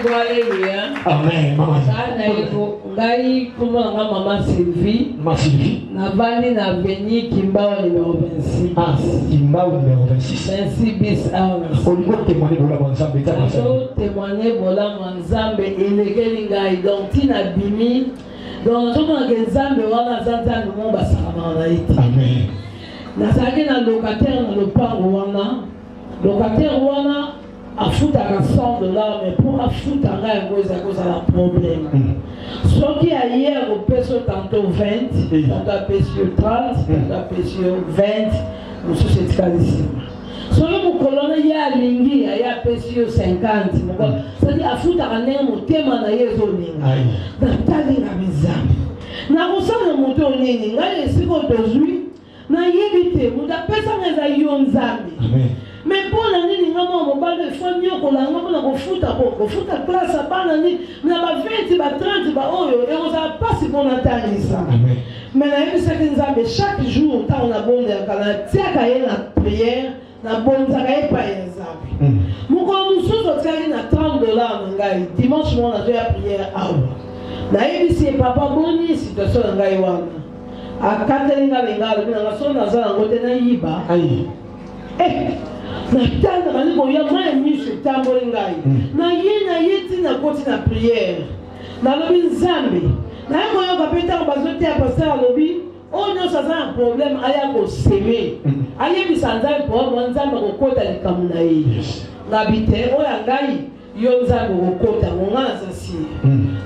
Alléluia. Amen. Maman. Ngai comment maman Sylvie. Maman Sylvie. Navani na veni Kimbao numéro 26. Ah, Kimbao numéro 26. 26 bis hours. On peut témoigner pour la Manzambe. On témoigner pour la Manzambe et les Gelingai. Donc, Tina Bimi. Donc, tout le monde qui Nzambe wana zanta nous basama na iti. Amen. Nazaki na locataire na lopango wana. Locataire wana afutaka $100 mais pour afutanga yango eza kozala problème. Soki hier au peso tantôt 20, tantôt apesi 30, tantôt apesi 20, mosusu etikalisima. Soki mokolona ye alingi ye apesi 50, c'est-à-dire afutaka ndenge motema na ye ezolinga. Natalinga Nzambe. Nakosala moto nini ngai esiko tozwi nayebi te moto apesanga eza yo Nzambe. Mais pour l'année, nous avons un mobile de famille, nous avons un foot à classe, nous avons 20, 30, et on n'a pas si bon attendre ça. Mais chaque jour, on a bon la prière, on a bon pas exemple. Nous avons $30, dimanche, on a la prière. Si papa boni, situation dans Gaïwan. À 4 ans, on a natanda bali ko ya maya miso tamboli ngai na ye tina koti na prière na lobi Nzambe na ko yo kapeta ko bazote ya pasteur lobi onyo sa un problème aya ko semer aye bisanza ko Nzambe ko kota likamu na ye na bite o ya ngai yo Nzambe ko kota ngana sasi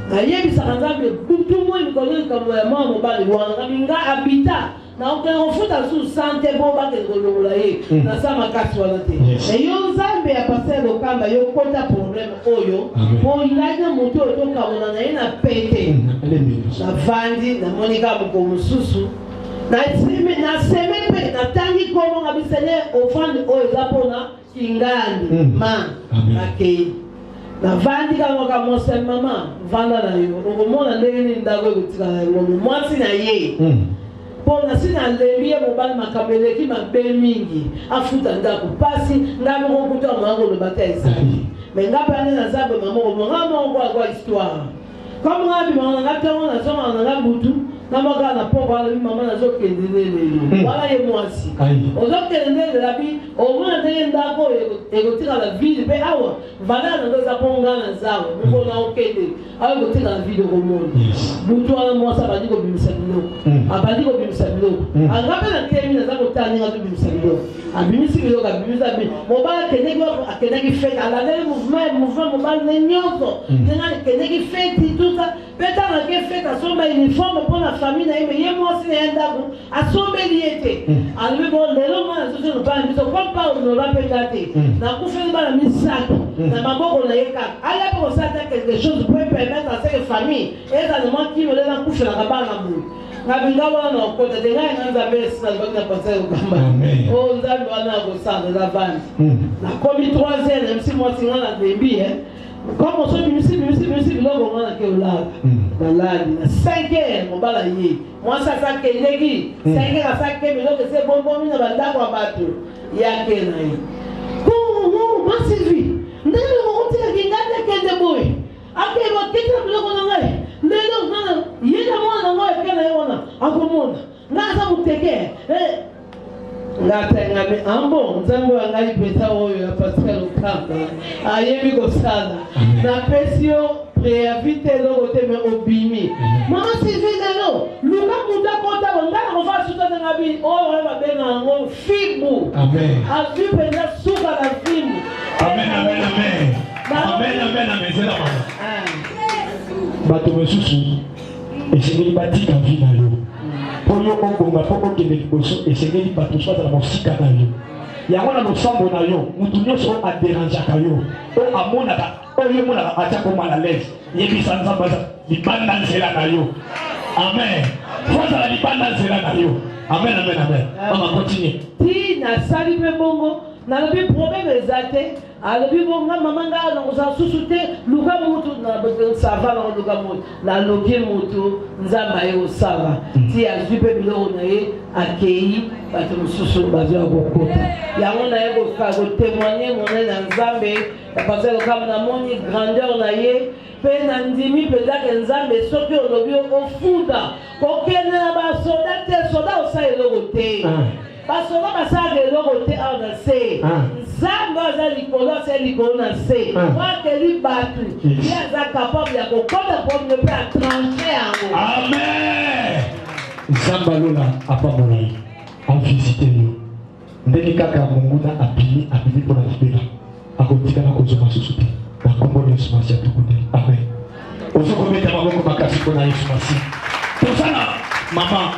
na ye bisanza be butu mo ni ko likamu ya mama bali wana nga habita. Donc on fout à sous santé bon ba ke ngololaye na sama kasi wala te et yo Nzambe ya passer le kamba yo kota problème oyo po ilaga moto to kamona na ina pete na vandi na monika ko mususu na seme pe na tangi ko nga bisele ofandi oyo zapona kingandi ma akei na vandi ka monse mama vanda na yo ngomona ndenge ni ndago kutika ngombe mwasi na ye pour la sina lemie mobali makabeleki mabe mingi afuta ndako pasi ngabe ngokuta mango le bataise mais ngabe ane na Nzambe maman kwa histoire comme ngabe maman ngatango na soma na ngabutu na maga na po bala maman na zokende lelo wala ye mwasi ozokende la bi o mona ndenge ndako egotika la ville pe awa vala na ndo za ponga na zawo ngo na okende ayo gotika la ville ko monde butu ala mwasa badiko bimisa biloko abadiko bimisa biloko angabe na temi na zako tani ngato bimisa biloko abimisi biloko abimisa bi mobala keneki fete ala le mouvement mobala ne nyonso keneki fete tout ça peta na ke fete asomba uniforme pour la famille na ye mwasi na ndako asombe liete alwe bon lelo mwana soso no pa biso comme pas on la pétate na kufeli bana misato na maboko na yeka ala pour ça quelque chose pour permettre à cette famille et dans le monde qui veut la kufela kabana bu ngabinga wana okota de ngai nganza besi na bakna passer kamba oh Nzambe wana ko sana la bande na komi 3e même si moi singana bebi comme on se bimisi biloko ngana ke ulala baladi na 5e mobala ye moi ça kendeki 5e ka 5e biloko c'est bon mina bandako abato yake na ye ko masivi ndenge ko tia kingata kende boy ake ba kita biloko ngai lelo ngana yena mwana ngoe kana yona akomona ngaza muteke ngata ngame ambo Nzambe wangali peta oyo ya Pascal Okamba ayebi ko sala na pesio préavite loko teme obimi mama sivinelo luka muda kota ngana ko fa suta ngabi oyo wala benga ngo fibu amen azu penda suka na fibu amen amen amen amen amen amen c'est la mama bato mosusu esengeli batika vi na yo po yo okonga po okende liboso esengeli bato so azala mosika na yo yango na losambo na yo mutu nyonso aderangeaka yo o amonaka oyo emonaka atia ko mal à l'aise yebisa Nzambe aza libanda nzela na yo amen fo azala libanda nzela na yo amen amen amen mama continue ti na sali pe bongo nalobi problème ezate alobi bonga mama nga na kosa susu te luka mutu na sava na luka mutu na loki mutu nzamba ye osala ti azwi mpe biloko na ye akei bato mosusu bazwa kokota yango na ye kotémoigne monene na nzambe parce que kama namoni grandeur na ye mpe na ndimi mpenzake nzambe soki olobi ofuda kokende na basoda te soda osala eloko te basoda basalaka eloko te awa na se nzambe aza likolo ase likolo na se wakeli bato ye aza capable ya kokota probleme mpe atranche yango. Amen. Nzambe alola apambola ye avisite yo ndenge kaka monguna apili mpona libela akotikana kozoma susu te na kombo na Yesu Masiya tukunde. Amen. Ozokometa maboko makasi mpona Yesu Masiya. Tosala mama